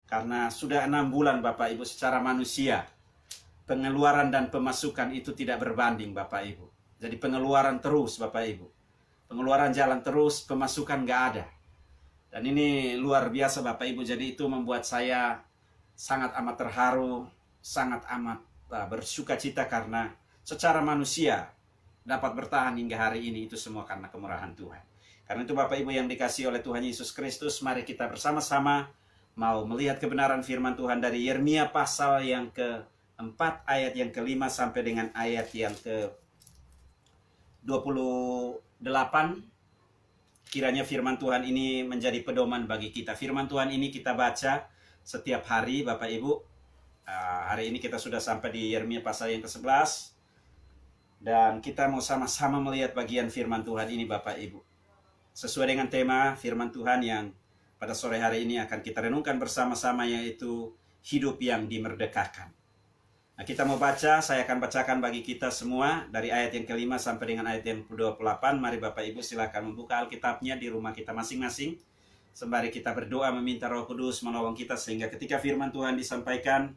Karena sudah 6 bulan Bapak Ibu secara manusia, pengeluaran dan pemasukan itu tidak berbanding Bapak Ibu. Jadi pengeluaran terus Bapak Ibu. Pengeluaran jalan terus, pemasukan nggak ada. Dan ini luar biasa Bapak Ibu. Jadi itu membuat saya sangat amat terharu, sangat amat bersuka cita karena secara manusia dapat bertahan hingga hari ini, itu semua karena kemurahan Tuhan. Karena itu Bapak Ibu yang dikasihi oleh Tuhan Yesus Kristus, mari kita bersama-sama mau melihat kebenaran firman Tuhan dari Yeremia pasal yang ke-4 ayat yang ke-5 sampai dengan ayat yang ke-28. Kiranya firman Tuhan ini menjadi pedoman bagi kita. Firman Tuhan ini kita baca setiap hari Bapak Ibu. Hari ini kita sudah sampai di Yeremia pasal yang ke-11. Dan kita mau sama-sama melihat bagian firman Tuhan ini Bapak Ibu. Sesuai dengan tema firman Tuhan yang pada sore hari ini akan kita renungkan bersama-sama, yaitu hidup yang dimerdekakan. Nah, kita mau baca, saya akan bacakan bagi kita semua dari ayat yang ke-5 sampai dengan ayat yang ke-28. Mari Bapak Ibu silakan membuka Alkitabnya di rumah kita masing-masing. Sembari kita berdoa meminta Roh Kudus menolong kita sehingga ketika firman Tuhan disampaikan,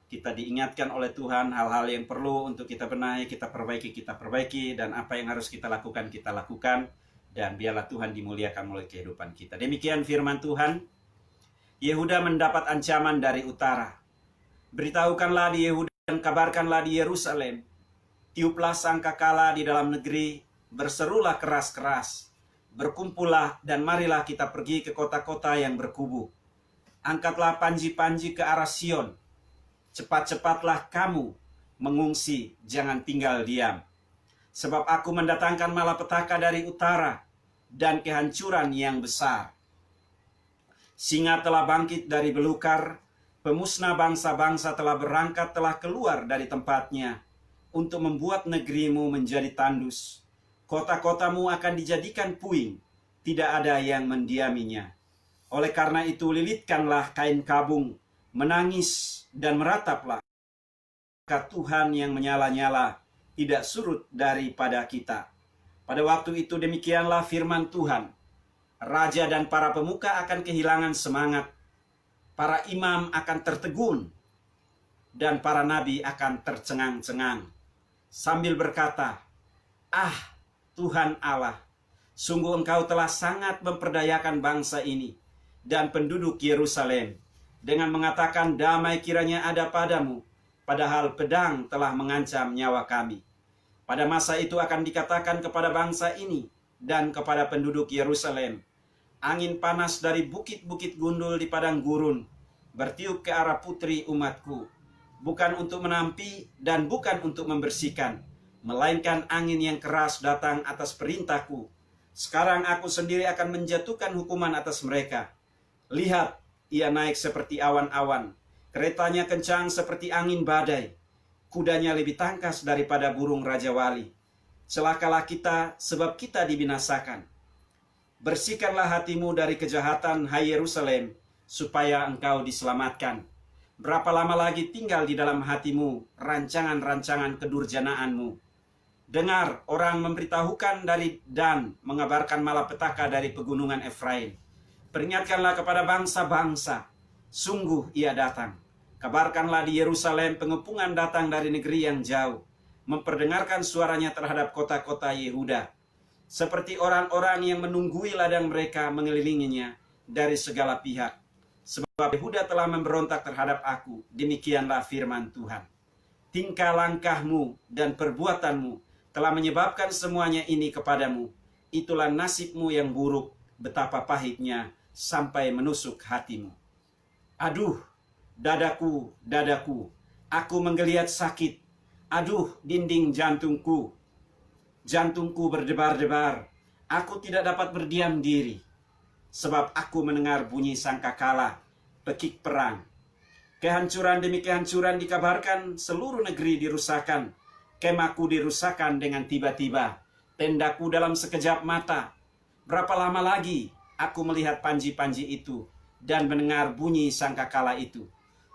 kita diingatkan oleh Tuhan hal-hal yang perlu untuk kita benahi, kita perbaiki, dan apa yang harus kita lakukan, dan biarlah Tuhan dimuliakan oleh kehidupan kita. Demikian firman Tuhan. Yehuda mendapat ancaman dari utara. Beritahukanlah di Yehuda dan kabarkanlah di Yerusalem. Tiuplah sangkakala di dalam negeri, berserulah keras-keras. Berkumpullah dan marilah kita pergi ke kota-kota yang berkubu. Angkatlah panji-panji ke arah Sion. Cepat-cepatlah kamu mengungsi, jangan tinggal diam. Sebab aku mendatangkan malapetaka dari utara dan kehancuran yang besar. Singa telah bangkit dari belukar, pemusnah bangsa-bangsa telah berangkat, telah keluar dari tempatnya untuk membuat negerimu menjadi tandus. Kota-kotamu akan dijadikan puing, tidak ada yang mendiaminya. Oleh karena itu lilitkanlah kain kabung, menangis dan merataplah. Tuhan yang menyala-nyala tidak surut daripada kita. Pada waktu itu demikianlah firman Tuhan. Raja dan para pemuka akan kehilangan semangat. Para imam akan tertegun. Dan para nabi akan tercengang-cengang. Sambil berkata, "Ah, Tuhan Allah, sungguh Engkau telah sangat memperdayakan bangsa ini dan penduduk Yerusalem. Dengan mengatakan damai kiranya ada padamu. Padahal pedang telah mengancam nyawa kami. Pada masa itu akan dikatakan kepada bangsa ini dan kepada penduduk Yerusalem, angin panas dari bukit-bukit gundul di padang gurun bertiup ke arah putri umatku, bukan untuk menampi dan bukan untuk membersihkan, melainkan angin yang keras datang atas perintahku. Sekarang aku sendiri akan menjatuhkan hukuman atas mereka. Lihat, ia naik seperti awan-awan. Keretanya kencang seperti angin badai. Kudanya lebih tangkas daripada burung Raja Wali. Celakalah kita, sebab kita dibinasakan. Bersihkanlah hatimu dari kejahatan, hai Yerusalem, supaya engkau diselamatkan. Berapa lama lagi tinggal di dalam hatimu rancangan-rancangan kedurjanaanmu? Dengar, orang memberitahukan dari Dan, mengabarkan malapetaka dari pegunungan Efraim. Peringatkanlah kepada bangsa-bangsa, sungguh ia datang. Kabarkanlah di Yerusalem, pengepungan datang dari negeri yang jauh, memperdengarkan suaranya terhadap kota-kota Yehuda. Seperti orang-orang yang menunggui ladang mereka mengelilinginya dari segala pihak. Sebab Yehuda telah memberontak terhadap aku, demikianlah firman Tuhan. Tingkah langkahmu dan perbuatanmu telah menyebabkan semuanya ini kepadamu. Itulah nasibmu yang buruk, betapa pahitnya sampai menusuk hatimu. Aduh, dadaku, dadaku, aku menggeliat sakit. Aduh, dinding jantungku. Jantungku berdebar-debar. Aku tidak dapat berdiam diri. Sebab aku mendengar bunyi sangkakala, pekik perang. Kehancuran demi kehancuran dikabarkan, seluruh negeri dirusakkan. Kemahku dirusakkan dengan tiba-tiba. Tendaku dalam sekejap mata. Berapa lama lagi aku melihat panji-panji itu dan mendengar bunyi sangkakala itu?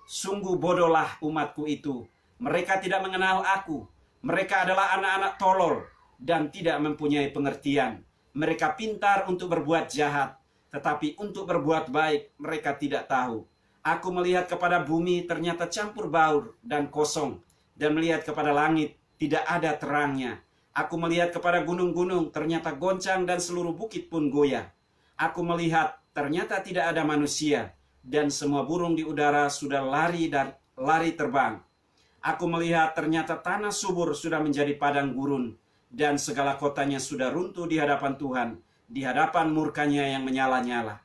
Sungguh bodohlah umatku itu. Mereka tidak mengenal aku. Mereka adalah anak-anak tolol dan tidak mempunyai pengertian. Mereka pintar untuk berbuat jahat, tetapi untuk berbuat baik mereka tidak tahu. Aku melihat kepada bumi ternyata campur baur dan kosong, dan melihat kepada langit tidak ada terangnya. Aku melihat kepada gunung-gunung ternyata goncang dan seluruh bukit pun goyah. Aku melihat ternyata tidak ada manusia, dan semua burung di udara sudah lari terbang. Aku melihat ternyata tanah subur sudah menjadi padang gurun, dan segala kotanya sudah runtuh di hadapan Tuhan, di hadapan murkanya yang menyala-nyala.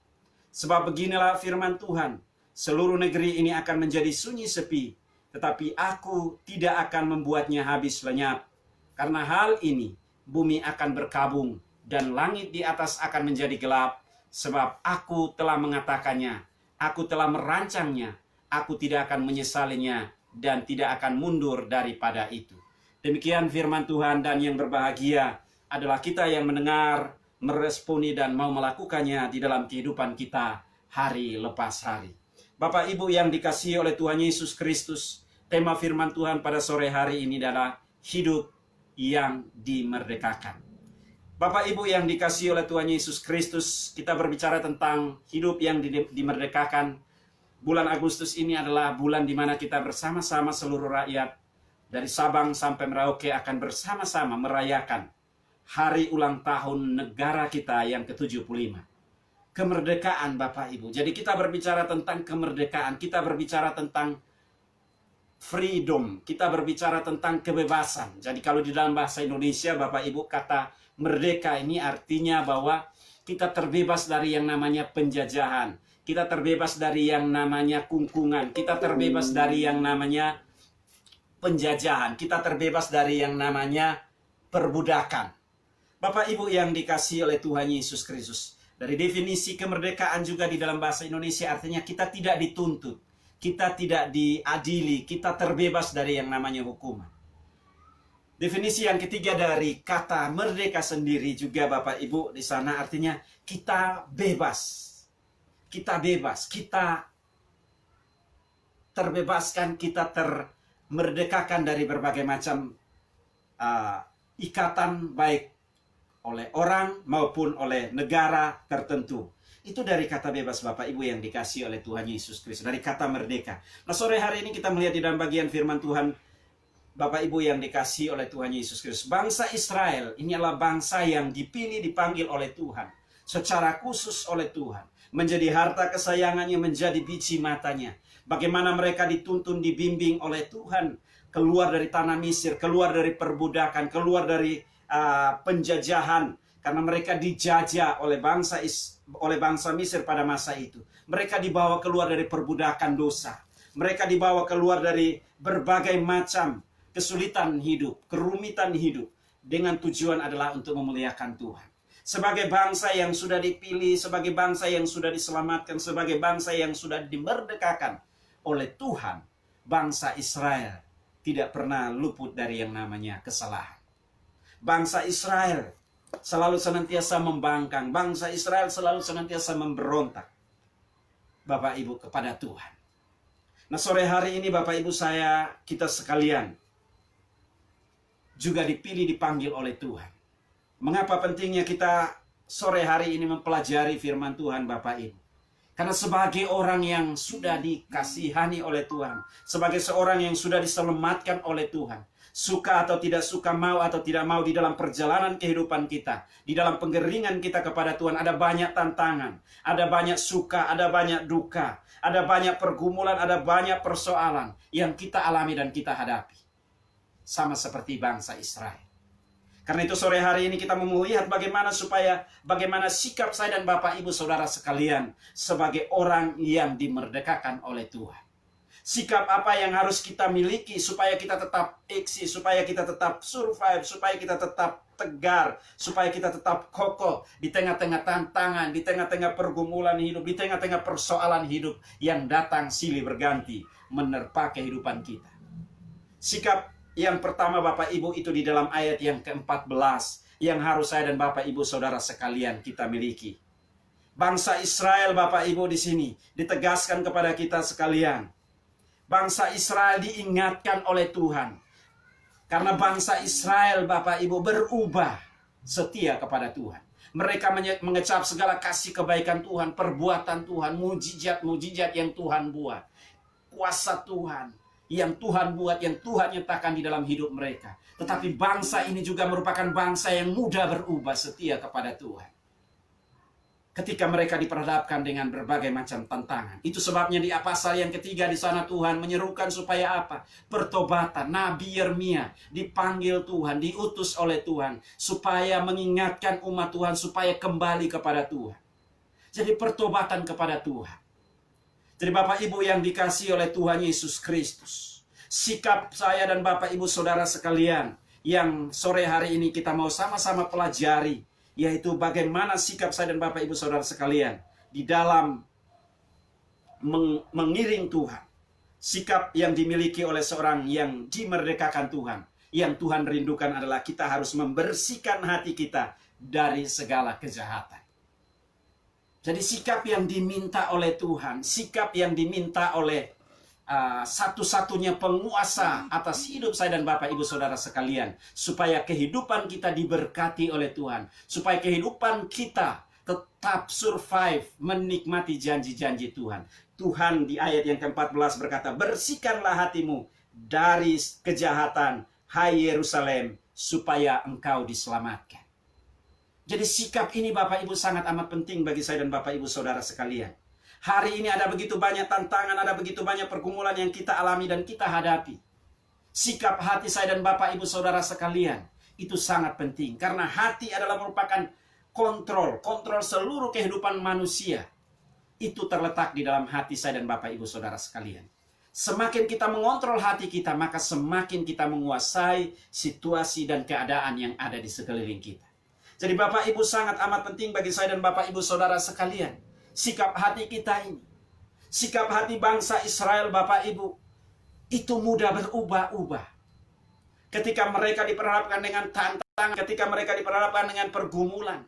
Sebab beginilah firman Tuhan, seluruh negeri ini akan menjadi sunyi sepi, tetapi aku tidak akan membuatnya habis lenyap. Karena hal ini, bumi akan berkabung, dan langit di atas akan menjadi gelap, sebab aku telah mengatakannya, aku telah merancangnya, aku tidak akan menyesalinya, dan tidak akan mundur daripada itu. Demikian firman Tuhan, dan yang berbahagia adalah kita yang mendengar, meresponi, dan mau melakukannya di dalam kehidupan kita hari lepas hari. Bapak Ibu yang dikasihi oleh Tuhan Yesus Kristus, tema firman Tuhan pada sore hari ini adalah hidup yang dimerdekakan. Bapak Ibu yang dikasihi oleh Tuhan Yesus Kristus, kita berbicara tentang hidup yang dimerdekakan. Bulan Agustus ini adalah bulan di mana kita bersama-sama seluruh rakyat dari Sabang sampai Merauke akan bersama-sama merayakan hari ulang tahun negara kita yang ke-75. Kemerdekaan Bapak Ibu. Jadi kita berbicara tentang kemerdekaan, kita berbicara tentang freedom, kita berbicara tentang kebebasan. Jadi kalau di dalam bahasa Indonesia Bapak Ibu, kata merdeka ini artinya bahwa kita terbebas dari yang namanya penjajahan, kita terbebas dari yang namanya kungkungan, kita terbebas dari yang namanya penjajahan, kita terbebas dari yang namanya perbudakan. Bapak Ibu yang dikasihi oleh Tuhan Yesus Kristus, dari definisi kemerdekaan juga di dalam bahasa Indonesia artinya kita tidak dituntut, kita tidak diadili, kita terbebas dari yang namanya hukuman. Definisi yang ketiga dari kata merdeka sendiri juga Bapak Ibu di sana artinya kita bebas. Kita bebas, kita terbebaskan, kita termerdekakan dari berbagai macam ikatan baik oleh orang maupun oleh negara tertentu. Itu dari kata bebas Bapak Ibu yang dikasihi oleh Tuhan Yesus Kristus, dari kata merdeka. Nah sore hari ini kita melihat di dalam bagian firman Tuhan, Bapak Ibu yang dikasihi oleh Tuhan Yesus Kristus. Bangsa Israel ini adalah bangsa yang dipilih, dipanggil oleh Tuhan. Secara khusus oleh Tuhan. Menjadi harta kesayangannya, menjadi biji matanya. Bagaimana mereka dituntun, dibimbing oleh Tuhan. Keluar dari tanah Mesir, keluar dari perbudakan, keluar dari penjajahan. Karena mereka dijajah oleh bangsa Mesir pada masa itu. Mereka dibawa keluar dari perbudakan dosa. Mereka dibawa keluar dari berbagai macam kesulitan hidup, kerumitan hidup. Dengan tujuan adalah untuk memuliakan Tuhan. Sebagai bangsa yang sudah dipilih, sebagai bangsa yang sudah diselamatkan, sebagai bangsa yang sudah dimerdekakan oleh Tuhan, bangsa Israel tidak pernah luput dari yang namanya kesalahan. Bangsa Israel selalu senantiasa membangkang. Bangsa Israel selalu senantiasa memberontak, Bapak Ibu, kepada Tuhan. Nah sore hari ini Bapak Ibu kita sekalian juga dipilih, dipanggil oleh Tuhan. Mengapa pentingnya kita sore hari ini mempelajari firman Tuhan Bapak Ibu? Karena sebagai orang yang sudah dikasihani oleh Tuhan, sebagai seorang yang sudah diselamatkan oleh Tuhan, suka atau tidak suka, mau atau tidak mau, di dalam perjalanan kehidupan kita, di dalam penggeringan kita kepada Tuhan, ada banyak tantangan, ada banyak suka, ada banyak duka, ada banyak pergumulan, ada banyak persoalan yang kita alami dan kita hadapi. Sama seperti bangsa Israel. Karena itu sore hari ini kita mau melihat bagaimana sikap saya dan Bapak Ibu Saudara sekalian sebagai orang yang dimerdekakan oleh Tuhan. Sikap apa yang harus kita miliki supaya kita tetap eksis, supaya kita tetap survive, supaya kita tetap tegar, supaya kita tetap kokoh di tengah-tengah tantangan, di tengah-tengah pergumulan hidup, di tengah-tengah persoalan hidup yang datang silih berganti menerpa kehidupan kita. Sikap yang pertama Bapak Ibu itu di dalam ayat yang ke-14 yang harus saya dan Bapak Ibu Saudara sekalian kita miliki. Bangsa Israel Bapak Ibu di sini ditegaskan kepada kita sekalian. Bangsa Israel diingatkan oleh Tuhan. Karena bangsa Israel Bapak Ibu berubah setia kepada Tuhan. Mereka mengecap segala kasih kebaikan Tuhan, perbuatan Tuhan, mujizat-mujizat yang Tuhan buat. Kuasa Tuhan yang Tuhan buat, yang Tuhan nyatakan di dalam hidup mereka. Tetapi bangsa ini juga merupakan bangsa yang mudah berubah setia kepada Tuhan. Ketika mereka diperhadapkan dengan berbagai macam tantangan. Itu sebabnya di pasal yang ketiga di sana Tuhan menyerukan supaya apa? Pertobatan. Nabi Yeremia dipanggil Tuhan, diutus oleh Tuhan. Supaya mengingatkan umat Tuhan, supaya kembali kepada Tuhan. Jadi pertobatan kepada Tuhan. Jadi Bapak Ibu yang dikasihi oleh Tuhan Yesus Kristus. Sikap saya dan Bapak Ibu Saudara sekalian. Yang sore hari ini kita mau sama-sama pelajari. Yaitu bagaimana sikap saya dan Bapak Ibu Saudara sekalian di dalam mengiring Tuhan. Sikap yang dimiliki oleh seorang yang dimerdekakan Tuhan. Yang Tuhan rindukan adalah kita harus membersihkan hati kita dari segala kejahatan. Jadi sikap yang diminta oleh Tuhan, sikap yang diminta oleh satu-satunya penguasa atas hidup saya dan Bapak Ibu Saudara sekalian, supaya kehidupan kita diberkati oleh Tuhan, supaya kehidupan kita tetap survive menikmati janji-janji Tuhan. Tuhan di ayat yang ke-14 berkata, bersihkanlah hatimu dari kejahatan, hai Yerusalem, supaya engkau diselamatkan. Jadi sikap ini Bapak Ibu sangat amat penting bagi saya dan Bapak Ibu Saudara sekalian. Hari ini ada begitu banyak tantangan, ada begitu banyak pergumulan yang kita alami dan kita hadapi. Sikap hati saya dan Bapak Ibu Saudara sekalian itu sangat penting. Karena hati adalah merupakan kontrol seluruh kehidupan manusia. Itu terletak di dalam hati saya dan Bapak Ibu Saudara sekalian. Semakin kita mengontrol hati kita, maka semakin kita menguasai situasi dan keadaan yang ada di sekeliling kita. Jadi Bapak Ibu sangat amat penting bagi saya dan Bapak Ibu Saudara sekalian. Sikap hati kita ini, sikap hati bangsa Israel Bapak Ibu, itu mudah berubah-ubah. Ketika mereka diperhadapkan dengan tantangan, ketika mereka diperhadapkan dengan pergumulan,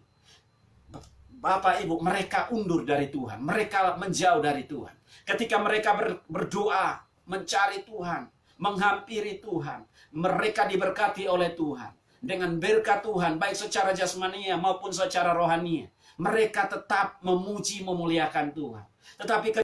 Bapak Ibu, mereka undur dari Tuhan, mereka menjauh dari Tuhan. Ketika mereka berdoa, mencari Tuhan, menghampiri Tuhan, mereka diberkati oleh Tuhan. Dengan berkat Tuhan, baik secara jasmania maupun secara rohania, mereka tetap memuji, memuliakan Tuhan. Tetapi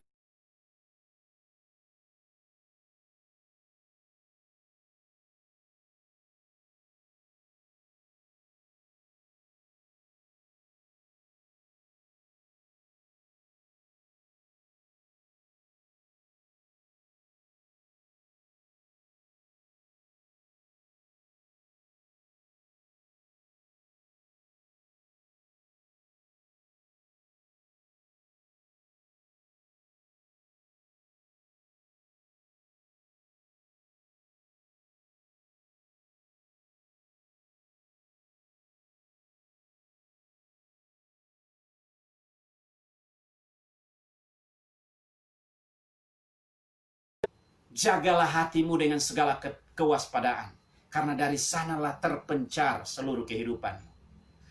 jagalah hatimu dengan segala kewaspadaan. Karena dari sanalah terpencar seluruh kehidupanmu.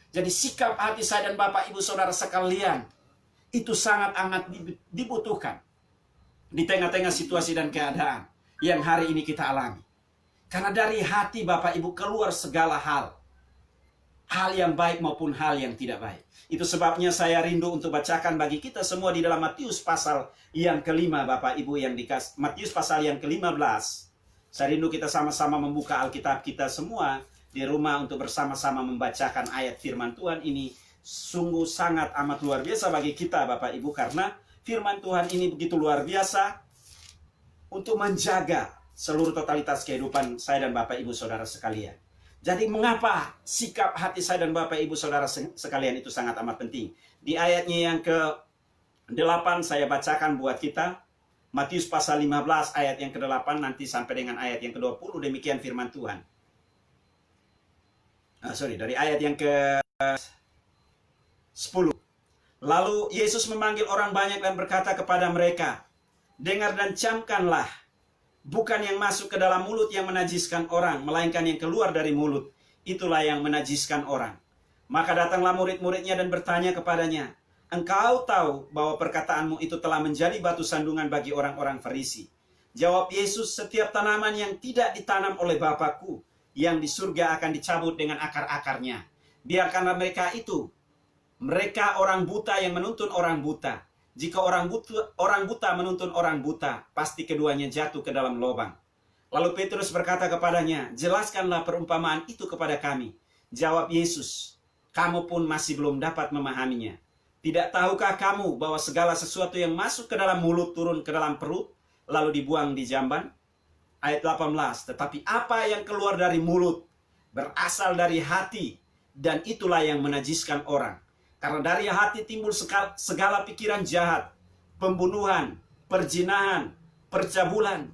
Jadi sikap hati saya dan Bapak Ibu Saudara sekalian, itu sangat amat dibutuhkan. Di tengah-tengah situasi dan keadaan yang hari ini kita alami. Karena dari hati Bapak Ibu keluar segala hal. Hal yang baik maupun hal yang tidak baik. Itu sebabnya saya rindu untuk bacakan bagi kita semua di dalam Matius pasal yang kelima Bapak Ibu yang dikasih. Matius pasal yang ke-15. Saya rindu kita sama-sama membuka Alkitab kita semua di rumah untuk bersama-sama membacakan ayat firman Tuhan ini. Sungguh sangat amat luar biasa bagi kita Bapak Ibu. Karena firman Tuhan ini begitu luar biasa untuk menjaga seluruh totalitas kehidupan saya dan Bapak Ibu Saudara sekalian. Jadi mengapa sikap hati saya dan Bapak Ibu Saudara sekalian itu sangat amat penting? Di ayatnya yang ke-8 saya bacakan buat kita. Matius pasal 15 ayat yang ke-8 nanti sampai dengan ayat yang ke-20. Demikian firman Tuhan. Dari ayat yang ke-10. Lalu Yesus memanggil orang banyak dan berkata kepada mereka, dengar dan camkanlah. Bukan yang masuk ke dalam mulut yang menajiskan orang, melainkan yang keluar dari mulut. Itulah yang menajiskan orang. Maka datanglah murid-muridnya dan bertanya kepadanya, engkau tahu bahwa perkataanmu itu telah menjadi batu sandungan bagi orang-orang Farisi. Jawab Yesus, setiap tanaman yang tidak ditanam oleh Bapakku, yang di surga akan dicabut dengan akar-akarnya. Biarkanlah mereka itu Mereka orang buta yang menuntun orang buta. Jika orang buta menuntun orang buta, pasti keduanya jatuh ke dalam lubang. Lalu Petrus berkata kepadanya, jelaskanlah perumpamaan itu kepada kami. Jawab Yesus, kamu pun masih belum dapat memahaminya. Tidak tahukah kamu bahwa segala sesuatu yang masuk ke dalam mulut turun ke dalam perut, lalu dibuang di jamban? Ayat 18, tetapi apa yang keluar dari mulut, berasal dari hati, dan itulah yang menajiskan orang. Karena dari hati timbul segala pikiran jahat, pembunuhan, perzinahan, percabulan,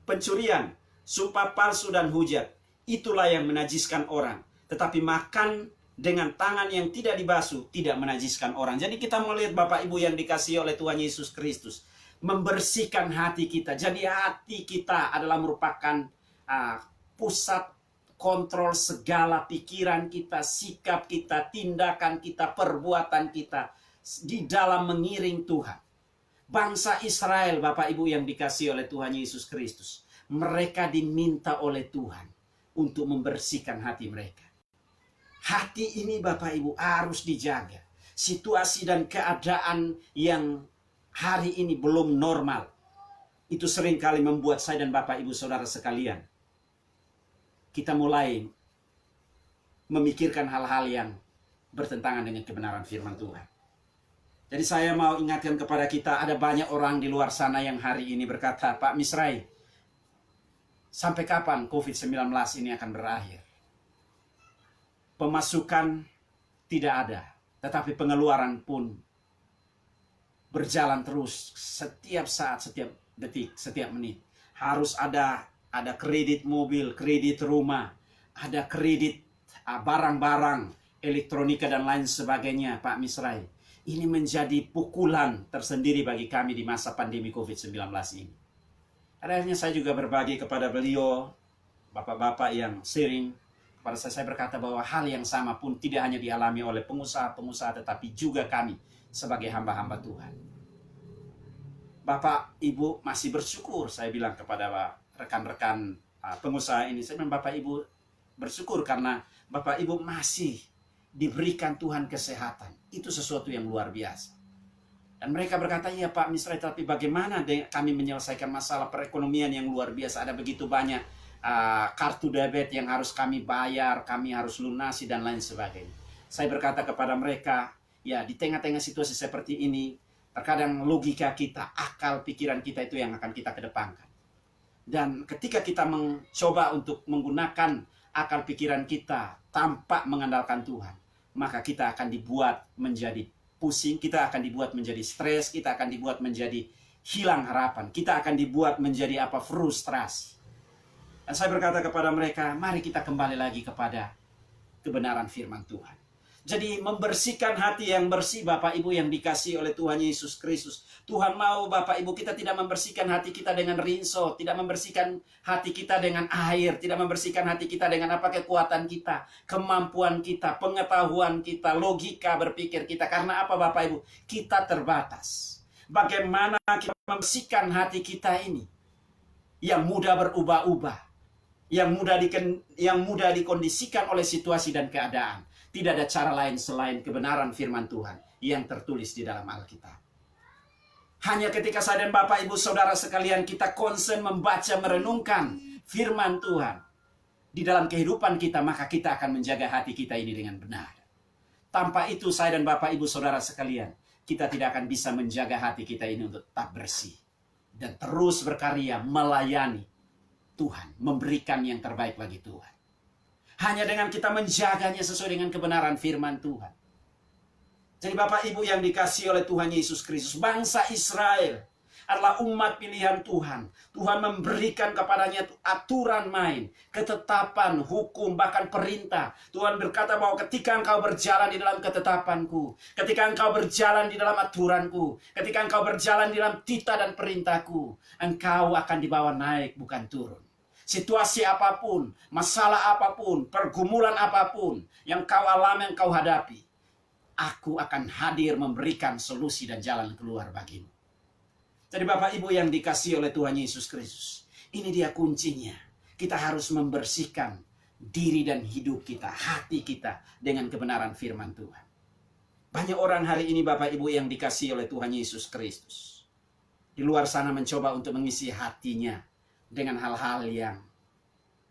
pencurian, sumpah palsu dan hujat. Itulah yang menajiskan orang. Tetapi makan dengan tangan yang tidak dibasuh tidak menajiskan orang. Jadi kita melihat Bapak Ibu yang dikasihi oleh Tuhan Yesus Kristus, membersihkan hati kita. Jadi hati kita adalah merupakan pusat kontrol segala pikiran kita, sikap kita, tindakan kita, perbuatan kita di dalam mengiring Tuhan. Bangsa Israel, Bapak Ibu yang dikasihi oleh Tuhan Yesus Kristus, mereka diminta oleh Tuhan untuk membersihkan hati mereka. Hati ini Bapak Ibu harus dijaga. Situasi dan keadaan yang hari ini belum normal, itu seringkali membuat saya dan Bapak Ibu Saudara sekalian, kita mulai memikirkan hal-hal yang bertentangan dengan kebenaran firman Tuhan. Jadi saya mau ingatkan kepada kita, ada banyak orang di luar sana yang hari ini berkata, Pak Misrai, sampai kapan COVID-19 ini akan berakhir? Pemasukan tidak ada, tetapi pengeluaran pun berjalan terus setiap saat, setiap detik, setiap menit. Harus ada kredit mobil, kredit rumah, ada kredit barang-barang, elektronika dan lain sebagainya, Pak Misrai. Ini menjadi pukulan tersendiri bagi kami di masa pandemi COVID-19 ini. Akhirnya saya juga berbagi kepada beliau, bapak-bapak yang sharing kepada saya berkata bahwa hal yang sama pun tidak hanya dialami oleh pengusaha-pengusaha, tetapi juga kami sebagai hamba-hamba Tuhan. Bapak, Ibu masih bersyukur, saya bilang kepada rekan-rekan pengusaha ini, saya bilang Bapak Ibu bersyukur karena Bapak Ibu masih diberikan Tuhan kesehatan. Itu sesuatu yang luar biasa. Dan mereka berkata, iya Pak Misrai, tapi bagaimana kami menyelesaikan masalah perekonomian yang luar biasa? Ada begitu banyak kartu debit yang harus kami bayar, kami harus lunasi dan lain sebagainya. Saya berkata kepada mereka, ya di tengah-tengah situasi seperti ini, terkadang logika kita, akal pikiran kita itu yang akan kita kedepankan. Dan ketika kita mencoba untuk menggunakan akal pikiran kita tanpa mengandalkan Tuhan, maka kita akan dibuat menjadi pusing, kita akan dibuat menjadi stres, kita akan dibuat menjadi hilang harapan, kita akan dibuat menjadi frustrasi. Dan saya berkata kepada mereka, mari kita kembali lagi kepada kebenaran firman Tuhan. Jadi membersihkan hati yang bersih, Bapak Ibu yang dikasihi oleh Tuhan Yesus Kristus. Tuhan mau Bapak Ibu kita tidak membersihkan hati kita dengan rinso, tidak membersihkan hati kita dengan air, tidak membersihkan hati kita dengan kekuatan kita, kemampuan kita, pengetahuan kita, logika berpikir kita. Karena apa Bapak Ibu? Kita terbatas. Bagaimana kita membersihkan hati kita ini yang mudah berubah-ubah, yang mudah dikondisikan oleh situasi dan keadaan. Tidak ada cara lain selain kebenaran firman Tuhan yang tertulis di dalam Alkitab. Hanya ketika saya dan Bapak Ibu Saudara sekalian kita konsen membaca, merenungkan firman Tuhan di dalam kehidupan kita, maka kita akan menjaga hati kita ini dengan benar. Tanpa itu saya dan Bapak Ibu Saudara sekalian, kita tidak akan bisa menjaga hati kita ini untuk tetap bersih dan terus berkarya melayani Tuhan, memberikan yang terbaik bagi Tuhan. Hanya dengan kita menjaganya sesuai dengan kebenaran firman Tuhan. Jadi Bapak Ibu yang dikasihi oleh Tuhan Yesus Kristus, bangsa Israel adalah umat pilihan Tuhan. Tuhan memberikan kepadanya aturan main, ketetapan, hukum, bahkan perintah. Tuhan berkata bahwa ketika engkau berjalan di dalam ketetapanku, ketika engkau berjalan di dalam aturanku, ketika engkau berjalan di dalam titah dan perintahku, engkau akan dibawa naik bukan turun. Situasi apapun, masalah apapun, pergumulan apapun yang kau alami, yang kau hadapi, aku akan hadir memberikan solusi dan jalan keluar bagimu. Jadi Bapak Ibu yang dikasihi oleh Tuhan Yesus Kristus, ini dia kuncinya. Kita harus membersihkan diri dan hidup kita, hati kita dengan kebenaran firman Tuhan. Banyak orang hari ini Bapak Ibu yang dikasihi oleh Tuhan Yesus Kristus. Di luar sana mencoba untuk mengisi hatinya dengan hal-hal yang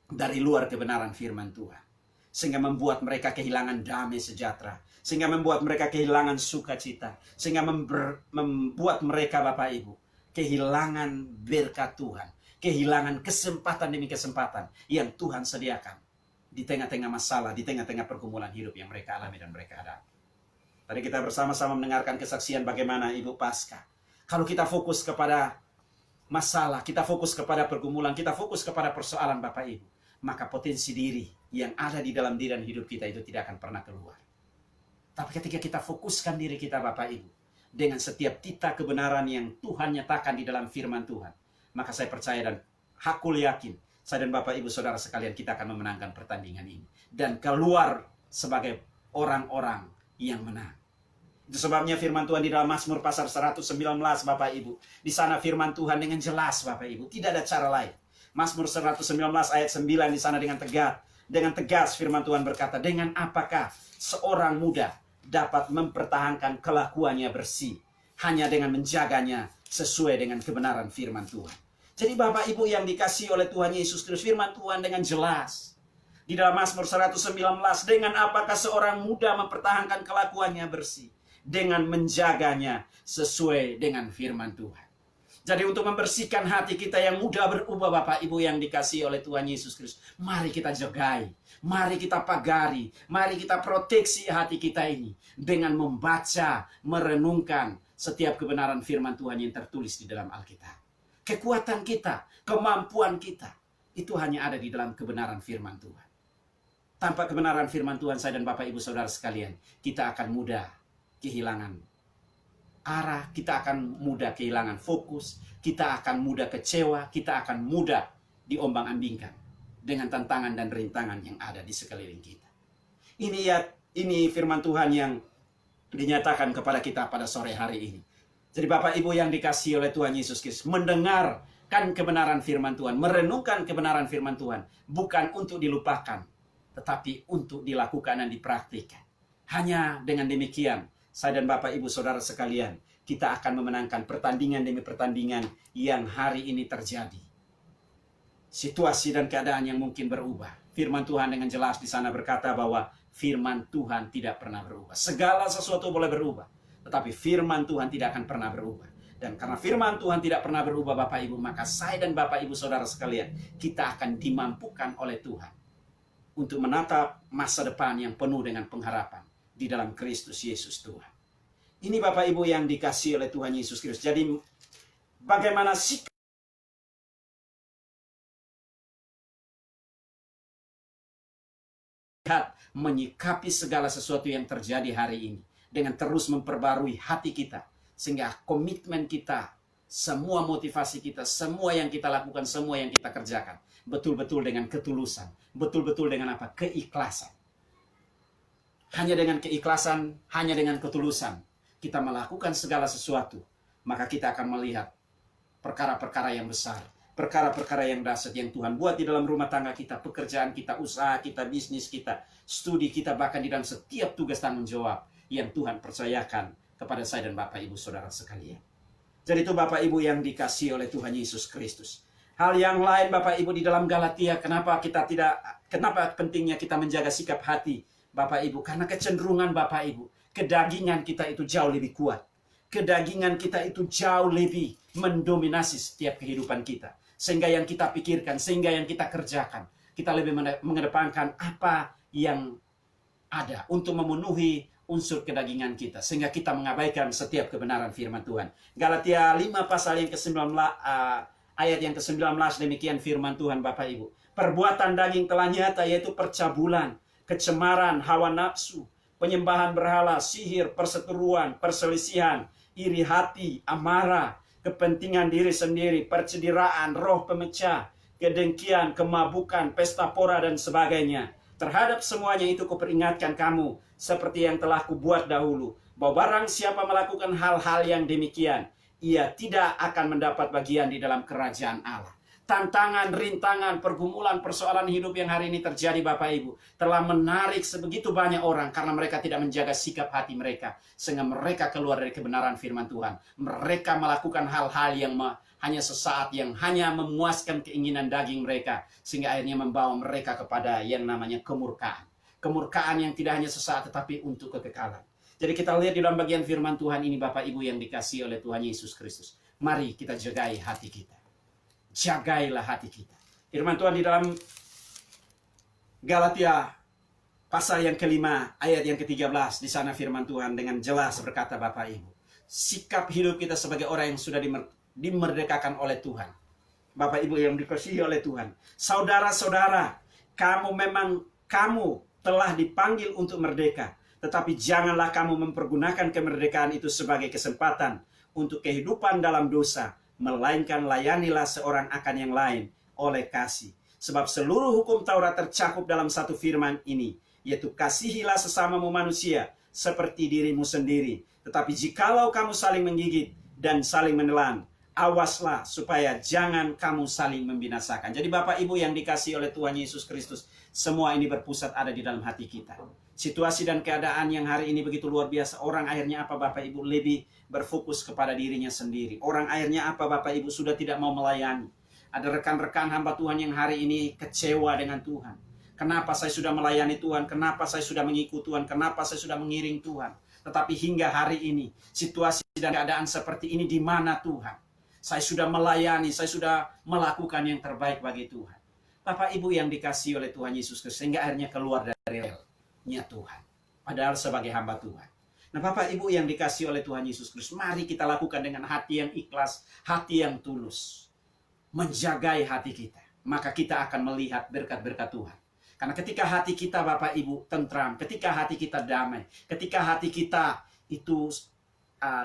dari luar kebenaran firman Tuhan. Sehingga membuat mereka kehilangan damai sejahtera. Sehingga membuat mereka kehilangan sukacita. Sehingga membuat mereka Bapak Ibu kehilangan berkat Tuhan. Kehilangan kesempatan demi kesempatan yang Tuhan sediakan. Di tengah-tengah masalah, di tengah-tengah pergumulan hidup yang mereka alami dan mereka hadapi. Tadi kita bersama-sama mendengarkan kesaksian bagaimana Ibu Pasca. Kalau kita fokus kepada masalah, kita fokus kepada pergumulan, kita fokus kepada persoalan Bapak Ibu, maka potensi diri yang ada di dalam diri dan hidup kita itu tidak akan pernah keluar. Tapi ketika kita fokuskan diri kita Bapak Ibu, dengan setiap tita kebenaran yang Tuhan nyatakan di dalam firman Tuhan, maka saya percaya dan hakul yakin, saya dan Bapak Ibu Saudara sekalian, kita akan memenangkan pertandingan ini. Dan keluar sebagai orang-orang yang menang. Itu sebabnya firman Tuhan di dalam Mazmur pasal 119 Bapak Ibu. Di sana firman Tuhan dengan jelas Bapak Ibu. Tidak ada cara lain. Mazmur 119 ayat 9 di sana dengan tegas firman Tuhan berkata, dengan apakah seorang muda dapat mempertahankan kelakuannya bersih? Hanya dengan menjaganya sesuai dengan kebenaran firman Tuhan. Jadi Bapak Ibu yang dikasihi oleh Tuhan Yesus Kristus, firman Tuhan dengan jelas. Di dalam Mazmur 119, dengan apakah seorang muda mempertahankan kelakuannya bersih? Dengan menjaganya sesuai dengan firman Tuhan. Jadi untuk membersihkan hati kita yang mudah berubah Bapak Ibu yang dikasihi oleh Tuhan Yesus Kristus, mari kita jagai, mari kita pagari, mari kita proteksi hati kita ini dengan membaca, merenungkan setiap kebenaran firman Tuhan yang tertulis di dalam Alkitab. Kekuatan kita, kemampuan kita, itu hanya ada di dalam kebenaran firman Tuhan. Tanpa kebenaran firman Tuhan, saya dan Bapak Ibu Saudara sekalian, kita akan mudah kehilangan arah, kita akan mudah kehilangan fokus, kita akan mudah kecewa, kita akan mudah diombang-ambingkan dengan tantangan dan rintangan yang ada di sekeliling kita. Ini firman Tuhan yang dinyatakan kepada kita pada sore hari ini. Jadi Bapak Ibu yang dikasihi oleh Tuhan Yesus Kristus, mendengarkan kebenaran firman Tuhan, merenungkan kebenaran firman Tuhan, bukan untuk dilupakan, tetapi untuk dilakukan dan dipraktikkan. Hanya dengan demikian, saya dan Bapak Ibu Saudara sekalian, kita akan memenangkan pertandingan demi pertandingan yang hari ini terjadi. Situasi dan keadaan yang mungkin berubah. Firman Tuhan dengan jelas di sana berkata bahwa firman Tuhan tidak pernah berubah. Segala sesuatu boleh berubah, tetapi firman Tuhan tidak akan pernah berubah. Dan karena firman Tuhan tidak pernah berubah Bapak Ibu, maka saya dan Bapak Ibu Saudara sekalian, kita akan dimampukan oleh Tuhan untuk menatap masa depan yang penuh dengan pengharapan di dalam Kristus Yesus Tuhan. Ini Bapak Ibu yang dikasihi oleh Tuhan Yesus Kristus. Jadi bagaimana sikap menyikapi segala sesuatu yang terjadi hari ini dengan terus memperbarui hati kita, sehingga komitmen kita, semua motivasi kita, semua yang kita lakukan, semua yang kita kerjakan, betul-betul dengan ketulusan, betul-betul dengan apa? Keikhlasan. Hanya dengan keikhlasan, hanya dengan ketulusan, kita melakukan segala sesuatu, maka kita akan melihat perkara-perkara yang besar, perkara-perkara yang dahsyat yang Tuhan buat di dalam rumah tangga kita, pekerjaan kita, usaha kita, bisnis kita, studi kita, bahkan di dalam setiap tugas tanggung jawab yang Tuhan percayakan kepada saya dan Bapak Ibu Saudara sekalian. Jadi itu Bapak Ibu yang dikasihi oleh Tuhan Yesus Kristus. Hal yang lain Bapak Ibu di dalam Galatia, kenapa pentingnya kita menjaga sikap hati Bapak Ibu? Karena kecenderungan Bapak Ibu, kedagingan kita itu jauh lebih kuat. Kedagingan kita itu jauh lebih mendominasi setiap kehidupan kita. Sehingga yang kita pikirkan, sehingga yang kita kerjakan, kita lebih mengedepankan apa yang ada untuk memenuhi unsur kedagingan kita. Sehingga kita mengabaikan setiap kebenaran firman Tuhan. Galatia 5 pasal yang ke-19, ayat yang ke-19, demikian firman Tuhan Bapak Ibu. Perbuatan daging telah nyata, yaitu percabulan, kecemaran, hawa nafsu, penyembahan berhala, sihir, perseteruan, perselisihan, iri hati, amarah, kepentingan diri sendiri, percederaan, roh pemecah, kedengkian, kemabukan, pesta pora, dan sebagainya. Terhadap semuanya itu kuperingatkan kamu, seperti yang telah kubuat dahulu, bahwa barang siapa melakukan hal-hal yang demikian, ia tidak akan mendapat bagian di dalam kerajaan Allah. Tantangan, rintangan, pergumulan, persoalan hidup yang hari ini terjadi Bapak Ibu telah menarik sebegitu banyak orang karena mereka tidak menjaga sikap hati mereka. Sehingga mereka keluar dari kebenaran firman Tuhan. Mereka melakukan hal-hal yang hanya sesaat, yang hanya memuaskan keinginan daging mereka. Sehingga akhirnya membawa mereka kepada yang namanya kemurkaan. Kemurkaan yang tidak hanya sesaat tetapi untuk kekekalan. Jadi kita lihat di dalam bagian firman Tuhan ini Bapak Ibu yang dikasihi oleh Tuhan Yesus Kristus. Mari kita jagai hati kita. Jagailah hati kita. Firman Tuhan di dalam Galatia pasal yang kelima ayat yang ke-13. Di sana firman Tuhan dengan jelas berkata Bapak Ibu. Sikap hidup kita sebagai orang yang sudah dimerdekakan oleh Tuhan. Bapak Ibu yang dikasihi oleh Tuhan. Saudara-saudara, kamu telah dipanggil untuk merdeka. Tetapi janganlah kamu mempergunakan kemerdekaan itu sebagai kesempatan untuk kehidupan dalam dosa. Melainkan layanilah seorang akan yang lain oleh kasih. Sebab seluruh hukum Taurat tercakup dalam satu firman ini, yaitu kasihilah sesamamu manusia seperti dirimu sendiri. Tetapi jikalau kamu saling menggigit dan saling menelan, awaslah supaya jangan kamu saling membinasakan. Jadi Bapak Ibu yang dikasihi oleh Tuhan Yesus Kristus, semua ini berpusat ada di dalam hati kita. Situasi dan keadaan yang hari ini begitu luar biasa. Orang akhirnya apa Bapak Ibu? Lebih berfokus kepada dirinya sendiri. Orang akhirnya apa Bapak Ibu? Sudah tidak mau melayani. Ada rekan-rekan hamba Tuhan yang hari ini kecewa dengan Tuhan. Kenapa saya sudah melayani Tuhan? Kenapa saya sudah mengikuti Tuhan? Kenapa saya sudah mengiring Tuhan? Tetapi hingga hari ini, situasi dan keadaan seperti ini di mana Tuhan? Saya sudah melayani, saya sudah melakukan yang terbaik bagi Tuhan. Bapak Ibu yang dikasihi oleh Tuhan Yesus Kristus, sehingga akhirnya keluar dari relnya Tuhan. Padahal sebagai hamba Tuhan. Nah Bapak Ibu yang dikasihi oleh Tuhan Yesus Kristus, mari kita lakukan dengan hati yang ikhlas, hati yang tulus. Menjagai hati kita. Maka kita akan melihat berkat-berkat Tuhan. Karena ketika hati kita Bapak Ibu tentram, ketika hati kita damai, ketika hati kita itu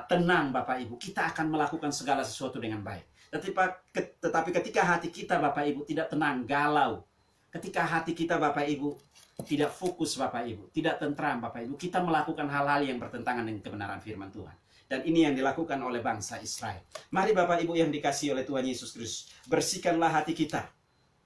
tenang Bapak Ibu, kita akan melakukan segala sesuatu dengan baik. Tetapi ketika hati kita Bapak Ibu tidak tenang, galau, ketika hati kita Bapak Ibu tidak fokus Bapak Ibu, tidak tentram Bapak Ibu, kita melakukan hal-hal yang bertentangan dengan kebenaran firman Tuhan. Dan ini yang dilakukan oleh bangsa Israel. Mari Bapak Ibu yang dikasihi oleh Tuhan Yesus Kristus, bersihkanlah hati kita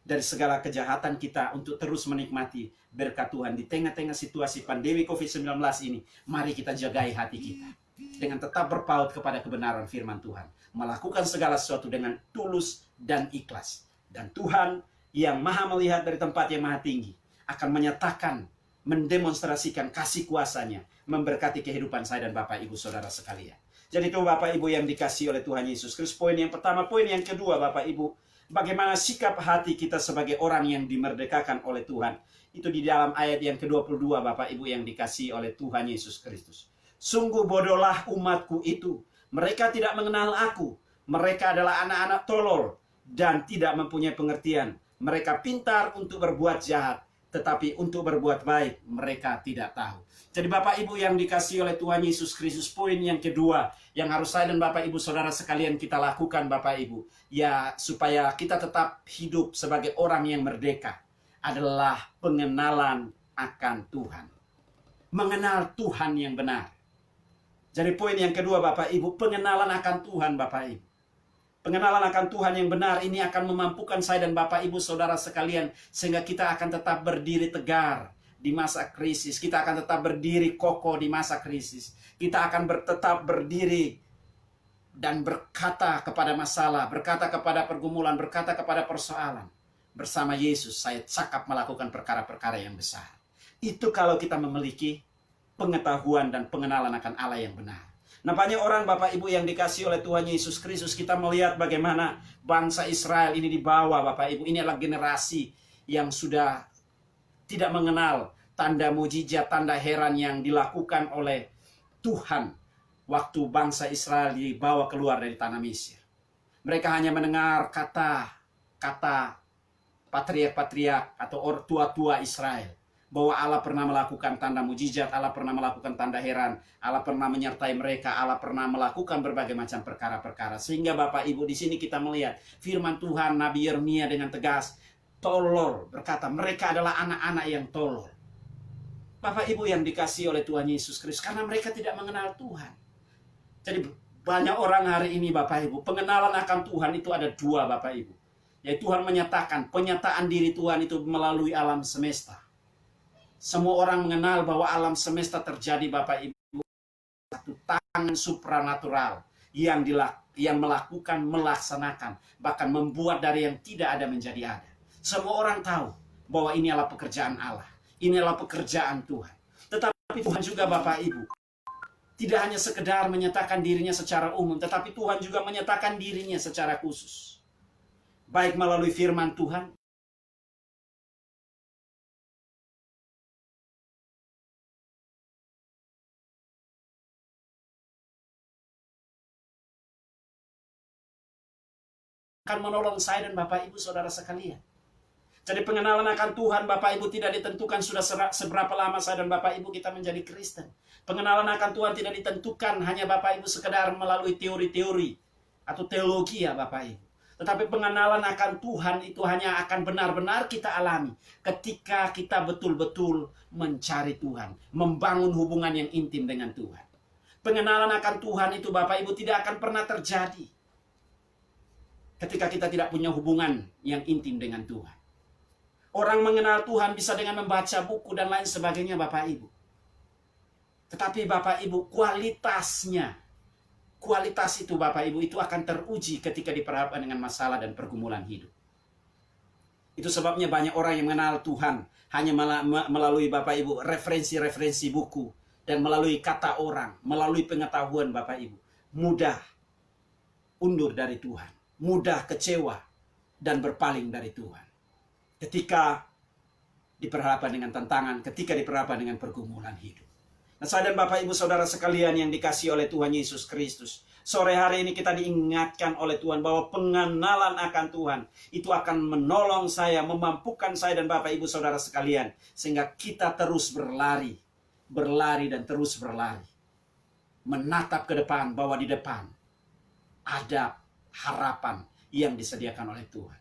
dari segala kejahatan kita untuk terus menikmati berkat Tuhan di tengah-tengah situasi pandemi COVID-19 ini. Mari kita jagai hati kita dengan tetap berpaut kepada kebenaran firman Tuhan, melakukan segala sesuatu dengan tulus dan ikhlas. Dan Tuhan yang maha melihat dari tempat yang maha tinggi akan menyatakan, mendemonstrasikan kasih kuasanya, memberkati kehidupan saya dan Bapak Ibu Saudara sekalian. Jadi itu Bapak Ibu yang dikasihi oleh Tuhan Yesus Kristus. Poin yang pertama. Poin yang kedua Bapak Ibu, bagaimana sikap hati kita sebagai orang yang dimerdekakan oleh Tuhan. Itu di dalam ayat yang ke-22 Bapak Ibu yang dikasihi oleh Tuhan Yesus Kristus. Sungguh bodohlah umatku itu. Mereka tidak mengenal aku. Mereka adalah anak-anak tolol dan tidak mempunyai pengertian. Mereka pintar untuk berbuat jahat, tetapi untuk berbuat baik mereka tidak tahu. Jadi Bapak Ibu yang dikasihi oleh Tuhan Yesus Kristus, poin yang kedua yang harus saya dan Bapak Ibu Saudara sekalian kita lakukan Bapak Ibu, ya supaya kita tetap hidup sebagai orang yang merdeka, adalah pengenalan akan Tuhan. Mengenal Tuhan yang benar. Jadi poin yang kedua Bapak Ibu, pengenalan akan Tuhan Bapak Ibu. Pengenalan akan Tuhan yang benar ini akan memampukan saya dan Bapak Ibu Saudara sekalian, sehingga kita akan tetap berdiri tegar di masa krisis. Kita akan tetap berdiri kokoh di masa krisis. Kita akan tetap berdiri dan berkata kepada masalah, berkata kepada pergumulan, berkata kepada persoalan. Bersama Yesus saya cakap melakukan perkara-perkara yang besar. Itu kalau kita memiliki pengetahuan dan pengenalan akan Allah yang benar. Nah banyak orang Bapak Ibu yang dikasihi oleh Tuhan Yesus Kristus, kita melihat bagaimana bangsa Israel ini dibawa Bapak Ibu. Ini adalah generasi yang sudah tidak mengenal tanda mujizat, tanda heran yang dilakukan oleh Tuhan waktu bangsa Israel dibawa keluar dari tanah Mesir. Mereka hanya mendengar kata patriark-patriark atau tua-tua Israel, bahwa Allah pernah melakukan tanda mujizat, Allah pernah melakukan tanda heran, Allah pernah menyertai mereka, Allah pernah melakukan berbagai macam perkara-perkara. Sehingga Bapak Ibu di sini kita melihat firman Tuhan Nabi Yeremia dengan tegas, tolol, berkata mereka adalah anak-anak yang tolol. Bapak Ibu yang dikasihi oleh Tuhan Yesus Kristus, karena mereka tidak mengenal Tuhan. Jadi banyak orang hari ini Bapak Ibu, pengenalan akan Tuhan itu ada dua Bapak Ibu. Yaitu Tuhan menyatakan, penyataan diri Tuhan itu melalui alam semesta. Semua orang mengenal bahwa alam semesta terjadi Bapak Ibu satu tangan supranatural yang melakukan, melaksanakan, bahkan membuat dari yang tidak ada menjadi ada. Semua orang tahu bahwa ini adalah pekerjaan Allah. Ini adalah pekerjaan Tuhan. Tetapi Tuhan juga Bapak Ibu tidak hanya sekedar menyatakan dirinya secara umum, tetapi Tuhan juga menyatakan dirinya secara khusus. Baik melalui firman Tuhan, akan menolong saya dan Bapak Ibu Saudara sekalian. Jadi pengenalan akan Tuhan Bapak Ibu tidak ditentukan sudah seberapa lama saya dan Bapak Ibu kita menjadi Kristen. Pengenalan akan Tuhan tidak ditentukan hanya Bapak Ibu sekedar melalui teori-teori atau teologi ya Bapak Ibu. Tetapi pengenalan akan Tuhan itu hanya akan benar-benar kita alami ketika kita betul-betul mencari Tuhan, membangun hubungan yang intim dengan Tuhan. Pengenalan akan Tuhan itu Bapak Ibu tidak akan pernah terjadi ketika kita tidak punya hubungan yang intim dengan Tuhan. Orang mengenal Tuhan bisa dengan membaca buku dan lain sebagainya Bapak Ibu. Tetapi Bapak Ibu kualitas itu Bapak Ibu itu akan teruji ketika diperhadapkan dengan masalah dan pergumulan hidup. Itu sebabnya banyak orang yang mengenal Tuhan hanya melalui Bapak Ibu referensi-referensi buku dan melalui kata orang, melalui pengetahuan Bapak Ibu. Mudah undur dari Tuhan. Mudah kecewa dan berpaling dari Tuhan. Ketika diperhadapkan dengan tantangan, ketika diperhadapkan dengan pergumulan hidup. Nah, saya dan Bapak Ibu Saudara sekalian yang dikasihi oleh Tuhan Yesus Kristus, sore hari ini kita diingatkan oleh Tuhan bahwa pengenalan akan Tuhan itu akan menolong saya, memampukan saya dan Bapak Ibu Saudara sekalian, sehingga kita terus berlari dan terus berlari. Menatap ke depan, bahwa di depan ada harapan yang disediakan oleh Tuhan.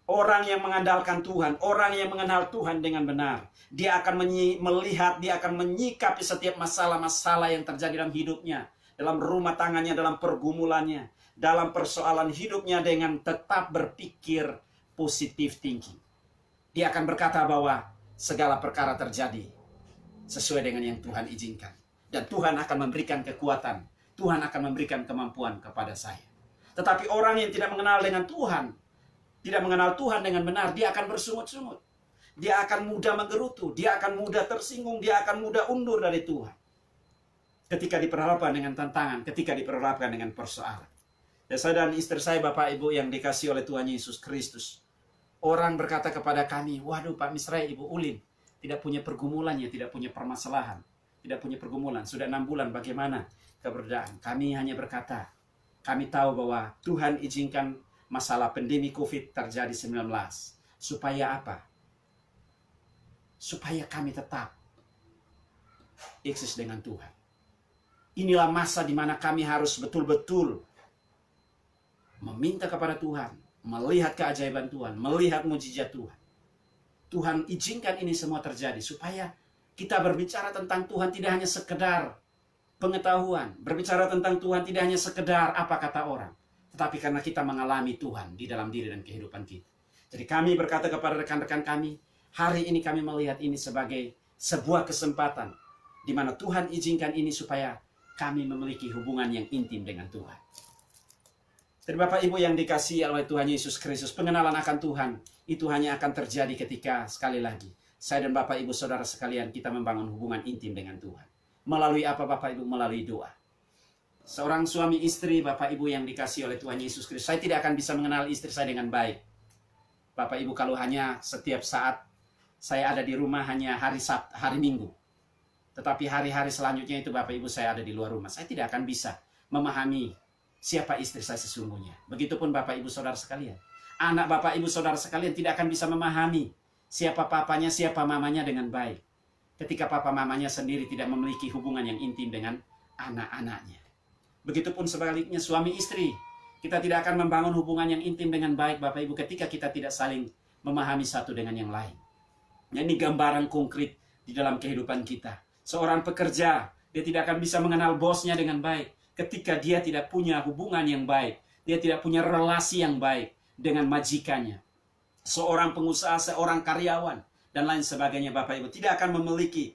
Orang yang mengandalkan Tuhan, orang yang mengenal Tuhan dengan benar, dia akan melihat, dia akan menyikapi setiap masalah-masalah yang terjadi dalam hidupnya, dalam rumah tangannya, dalam pergumulannya, dalam persoalan hidupnya dengan tetap berpikir positive thinking. Dia akan berkata bahwa segala perkara terjadi sesuai dengan yang Tuhan izinkan. Dan Tuhan akan memberikan kekuatan, Tuhan akan memberikan kemampuan kepada saya. Tetapi orang yang tidak mengenal dengan Tuhan, tidak mengenal Tuhan dengan benar, dia akan bersungut-sungut. Dia akan mudah menggerutu, dia akan mudah tersinggung, dia akan mudah undur dari Tuhan. Ketika diperhadapkan dengan tantangan, ketika diperhadapkan dengan persoalan. Dan saya dan istri saya, Bapak Ibu yang dikasihi oleh Tuhan Yesus Kristus. Orang berkata kepada kami, waduh Pak Misrai, Ibu Ulin, tidak punya pergumulannya, tidak punya permasalahan, tidak punya pergumulan. Sudah 6 bulan bagaimana keberadaan? Kami hanya berkata, kami tahu bahwa Tuhan izinkan masalah pandemi COVID terjadi 19. Supaya apa? Supaya kami tetap eksis dengan Tuhan. Inilah masa di mana kami harus betul-betul meminta kepada Tuhan, melihat keajaiban Tuhan, melihat mujizat Tuhan. Tuhan izinkan ini semua terjadi supaya kita berbicara tentang Tuhan tidak hanya sekedar pengetahuan, berbicara tentang Tuhan tidak hanya sekedar apa kata orang, tetapi karena kita mengalami Tuhan di dalam diri dan kehidupan kita. Jadi kami berkata kepada rekan-rekan kami, hari ini kami melihat ini sebagai sebuah kesempatan di mana Tuhan izinkan ini supaya kami memiliki hubungan yang intim dengan Tuhan. Jadi Bapak Ibu yang dikasihi oleh Tuhan Yesus Kristus, pengenalan akan Tuhan itu hanya akan terjadi ketika sekali lagi saya dan Bapak Ibu Saudara sekalian kita membangun hubungan intim dengan Tuhan. Melalui apa Bapak Ibu? Melalui doa. Seorang suami istri Bapak Ibu yang dikasihi oleh Tuhan Yesus Kristus, saya tidak akan bisa mengenal istri saya dengan baik. Bapak Ibu kalau hanya setiap saat saya ada di rumah hanya hari Minggu. Tetapi hari-hari selanjutnya itu Bapak Ibu saya ada di luar rumah. Saya tidak akan bisa memahami siapa istri saya sesungguhnya. Begitupun Bapak Ibu Saudara sekalian. Anak Bapak Ibu Saudara sekalian tidak akan bisa memahami siapa papanya, siapa mamanya dengan baik. Ketika papa mamanya sendiri tidak memiliki hubungan yang intim dengan anak-anaknya. Begitupun sebaliknya suami istri. Kita tidak akan membangun hubungan yang intim dengan baik Bapak Ibu ketika kita tidak saling memahami satu dengan yang lain. Ini gambaran konkret di dalam kehidupan kita. Seorang pekerja, dia tidak akan bisa mengenal bosnya dengan baik ketika dia tidak punya hubungan yang baik. Dia tidak punya relasi yang baik dengan majikannya, seorang pengusaha, seorang karyawan, dan lain sebagainya Bapak Ibu, tidak akan memiliki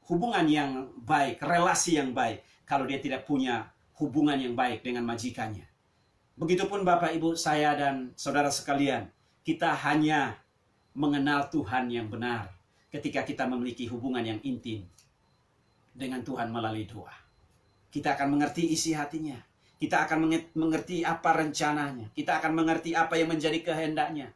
hubungan yang baik, relasi yang baik, kalau dia tidak punya hubungan yang baik dengan majikannya. Begitupun Bapak Ibu, saya dan saudara sekalian, kita hanya mengenal Tuhan yang benar ketika kita memiliki hubungan yang intim dengan Tuhan melalui doa. Kita akan mengerti isi hatinya. Kita akan mengerti apa rencananya. Kita akan mengerti apa yang menjadi kehendaknya.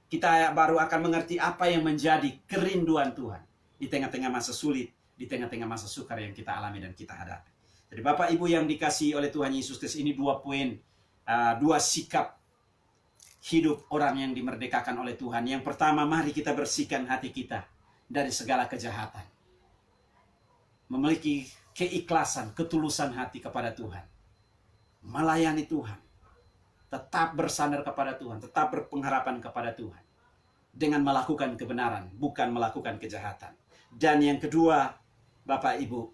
Kita baru akan mengerti apa yang menjadi kerinduan Tuhan di tengah-tengah masa sulit, di tengah-tengah masa sukar yang kita alami dan kita hadapi. Jadi Bapak Ibu yang dikasihi oleh Tuhan Yesus Kristus, ini 2 poin, 2 sikap hidup orang yang dimerdekakan oleh Tuhan. Yang pertama, mari kita bersihkan hati kita dari segala kejahatan. Memiliki keikhlasan, ketulusan hati kepada Tuhan. Melayani Tuhan. Tetap bersandar kepada Tuhan, tetap berpengharapan kepada Tuhan. Dengan melakukan kebenaran, bukan melakukan kejahatan. Dan yang kedua, Bapak Ibu,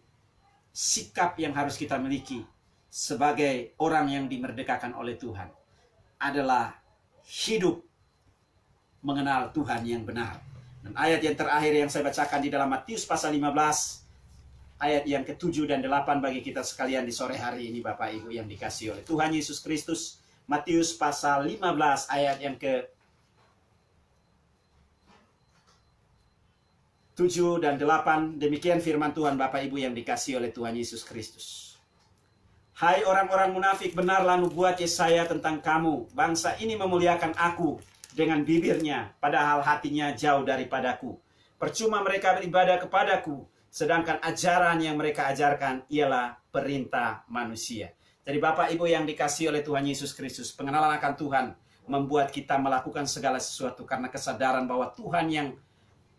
sikap yang harus kita miliki sebagai orang yang dimerdekakan oleh Tuhan adalah hidup mengenal Tuhan yang benar. Dan ayat yang terakhir yang saya bacakan di dalam Matius pasal 15, ayat yang ke-7 dan 8 bagi kita sekalian di sore hari ini Bapak Ibu yang dikasihi oleh Tuhan Yesus Kristus. Matius pasal 15 ayat yang ke-7 dan 8. Demikian firman Tuhan Bapak Ibu yang dikasihi oleh Tuhan Yesus Kristus. Hai orang-orang munafik, benarlah nubuat Yesaya tentang kamu. Bangsa ini memuliakan aku dengan bibirnya, padahal hatinya jauh daripadaku. Percuma mereka beribadah kepadaku, sedangkan ajaran yang mereka ajarkan ialah perintah manusia. Jadi Bapak Ibu yang dikasihi oleh Tuhan Yesus Kristus, pengenalan akan Tuhan membuat kita melakukan segala sesuatu karena kesadaran bahwa Tuhan yang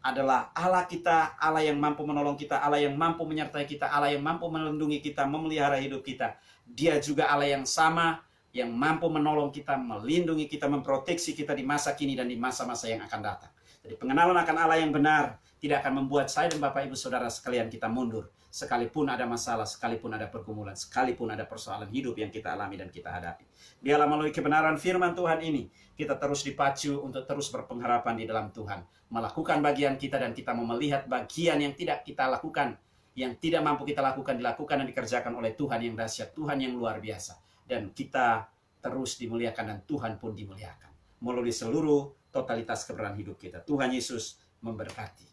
adalah Allah kita, Allah yang mampu menolong kita, Allah yang mampu menyertai kita, Allah yang mampu melindungi kita, memelihara hidup kita. Dia juga Allah yang sama, yang mampu menolong kita, melindungi kita, memproteksi kita di masa kini dan di masa-masa yang akan datang. Jadi pengenalan akan Allah yang benar tidak akan membuat saya dan Bapak Ibu Saudara sekalian kita mundur. Sekalipun ada masalah, sekalipun ada pergumulan, sekalipun ada persoalan hidup yang kita alami dan kita hadapi. Biarlah melalui kebenaran firman Tuhan ini, kita terus dipacu untuk terus berpengharapan di dalam Tuhan. Melakukan bagian kita dan kita mau melihat bagian yang tidak kita lakukan, yang tidak mampu kita lakukan, dilakukan dan dikerjakan oleh Tuhan yang dahsyat, Tuhan yang luar biasa. Dan kita terus dimuliakan dan Tuhan pun dimuliakan. Melalui seluruh totalitas keberadaan hidup kita. Tuhan Yesus memberkati.